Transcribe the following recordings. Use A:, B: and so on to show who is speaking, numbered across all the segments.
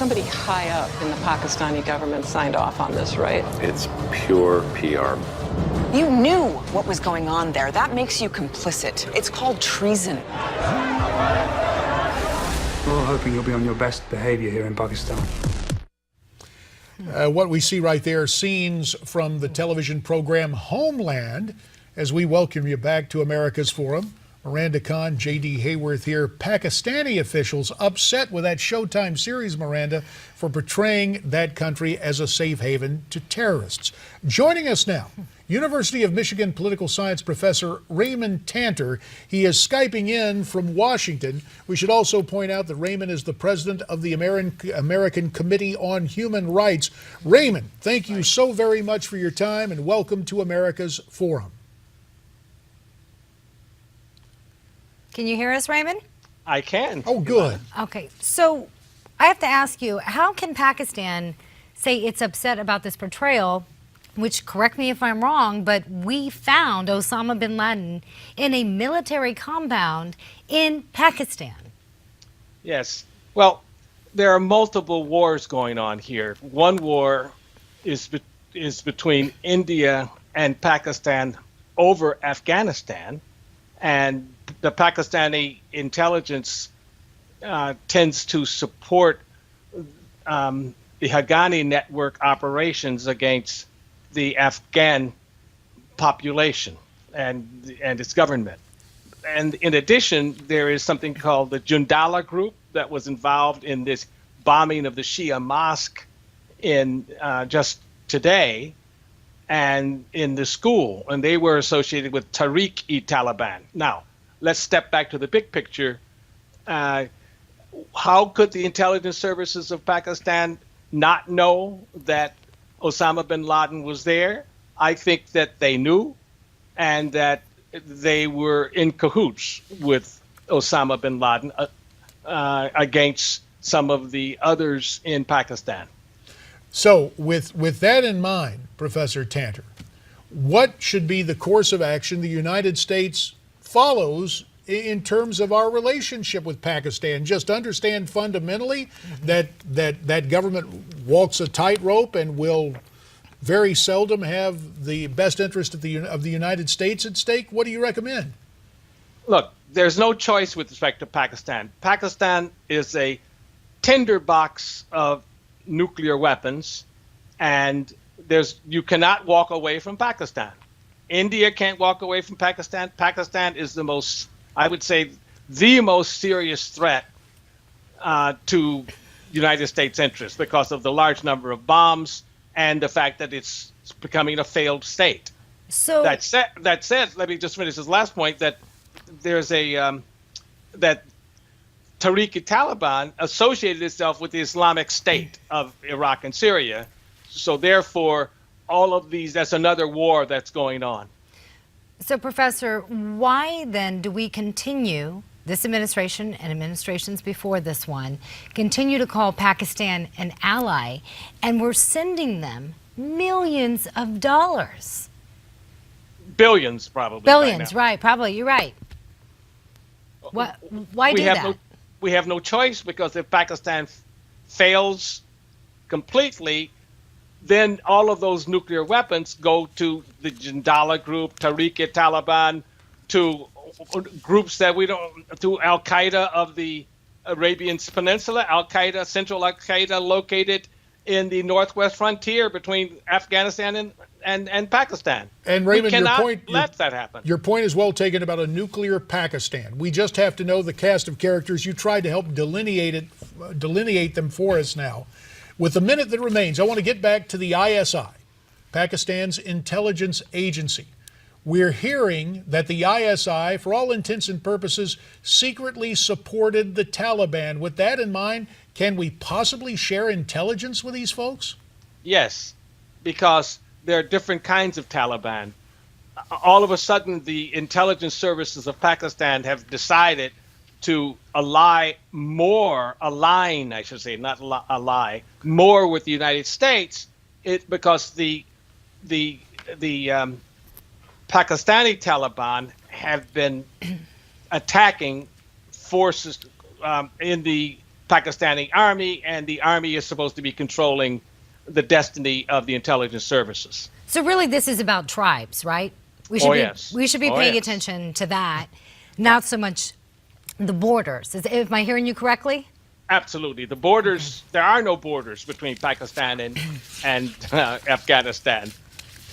A: somebody high up in the Pakistani government signed off on this, right?
B: It's pure PR.
C: You knew what was going on there. That makes you complicit. It's called treason.
D: We're all hoping you'll be on your best behavior here in Pakistan.
E: What we see right there, scenes from the television program Homeland, as we welcome you back to America's Forum. Miranda Khan, J.D. Hayworth here. Pakistani officials upset with that Showtime series, Miranda, for portraying that country as a safe haven to terrorists. Joining us now, University of Michigan political science professor Raymond Tanter. He is Skyping in from Washington. We should also point out that Raymond is the president of the American Committee on Human Rights. Raymond, thank you so very much for your time and welcome to America's Forum.
F: Can you hear us, Raymond?
G: I can.
E: Oh, good.
F: Okay, so I have to ask you, how can Pakistan say it's upset about this portrayal, which, correct me if I'm wrong, but we found Osama bin Laden in a military compound in Pakistan?
G: Yes. Well, there are multiple wars going on here. One war is between India and Pakistan over Afghanistan, and the Pakistani intelligence tends to support the Haqqani network operations against the Afghan population and its government. And in addition, there is something called the Jundala group that was involved in this bombing of the Shia mosque in just today, and in the school, and they were associated with Tariq-e-Taliban. Now, let's step back to the big picture. How could the intelligence services of Pakistan not know that Osama bin Laden was there? I think that they knew, and that they were in cahoots with Osama bin Laden against some of the others in Pakistan.
E: So with that in mind, Professor Tanter, what should be the course of action the United States follows in terms of our relationship with Pakistan? Just understand fundamentally that government walks a tightrope and will very seldom have the best interest of the United States at stake. What do you recommend?
G: Look, there's no choice with respect to Pakistan. Pakistan is a tinderbox of nuclear weapons, and you cannot walk away from Pakistan. India can't walk away from Pakistan. Pakistan is I would say, the most serious threat to United States interests because of the large number of bombs and the fact that it's becoming a failed state.
F: So
G: that said, let me just finish this last point, that there's that Tariq-e-Taliban associated itself with the Islamic State of Iraq and Syria. So therefore, all of these, that's another war that's going on.
F: So, Professor, why then do we continue, this administration and administrations before this one, continue to call Pakistan an ally, and we're sending them millions of dollars?
G: Billions, probably.
F: Billions, right, probably, you're right. Why do that?
G: We have no choice, because if Pakistan fails completely, then all of those nuclear weapons go to the Jundala group, Tariq-e-Taliban, to groups that to Al-Qaeda of the Arabian Peninsula, Al-Qaeda, Central Al-Qaeda, located in the northwest frontier between Afghanistan and Pakistan.
E: And Raymond,
G: we cannot let that happen.
E: Your point is well taken about a nuclear Pakistan. We just have to know the cast of characters. You tried to help delineate them for us now. With the minute that remains, I want to get back to the ISI, Pakistan's intelligence agency. We're hearing that the ISI, for all intents and purposes, secretly supported the Taliban. With that in mind, can we possibly share intelligence with these folks?
G: Yes, because there are different kinds of Taliban. All of a sudden, the intelligence services of Pakistan have decided to align, more with the United States, because the Pakistani Taliban have been attacking forces in the Pakistani army, and the army is supposed to be controlling the destiny of the intelligence services.
F: So really, this is about tribes, right? We
G: Yes.
F: We should be
G: Oh,
F: paying
G: yes.
F: attention to that, not so much the borders. Am I hearing you correctly?
G: Absolutely. The borders, there are no borders between Pakistan and Afghanistan.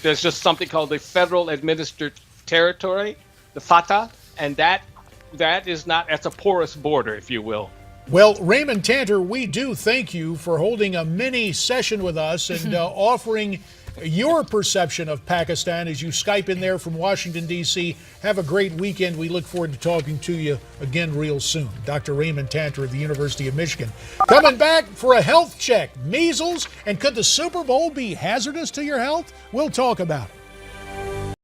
G: There's just something called the Federal Administered Territory, the FATA, and that's a porous border, if you will.
E: Well, Raymond Tanter, we do thank you for holding a mini session with us and offering your perception of Pakistan as you Skype in there from Washington, D.C. Have a great weekend. We look forward to talking to you again real soon. Dr. Raymond Tanter of the University of Michigan. Coming back for a health check. Measles, and could the Super Bowl be hazardous to your health? We'll talk about it.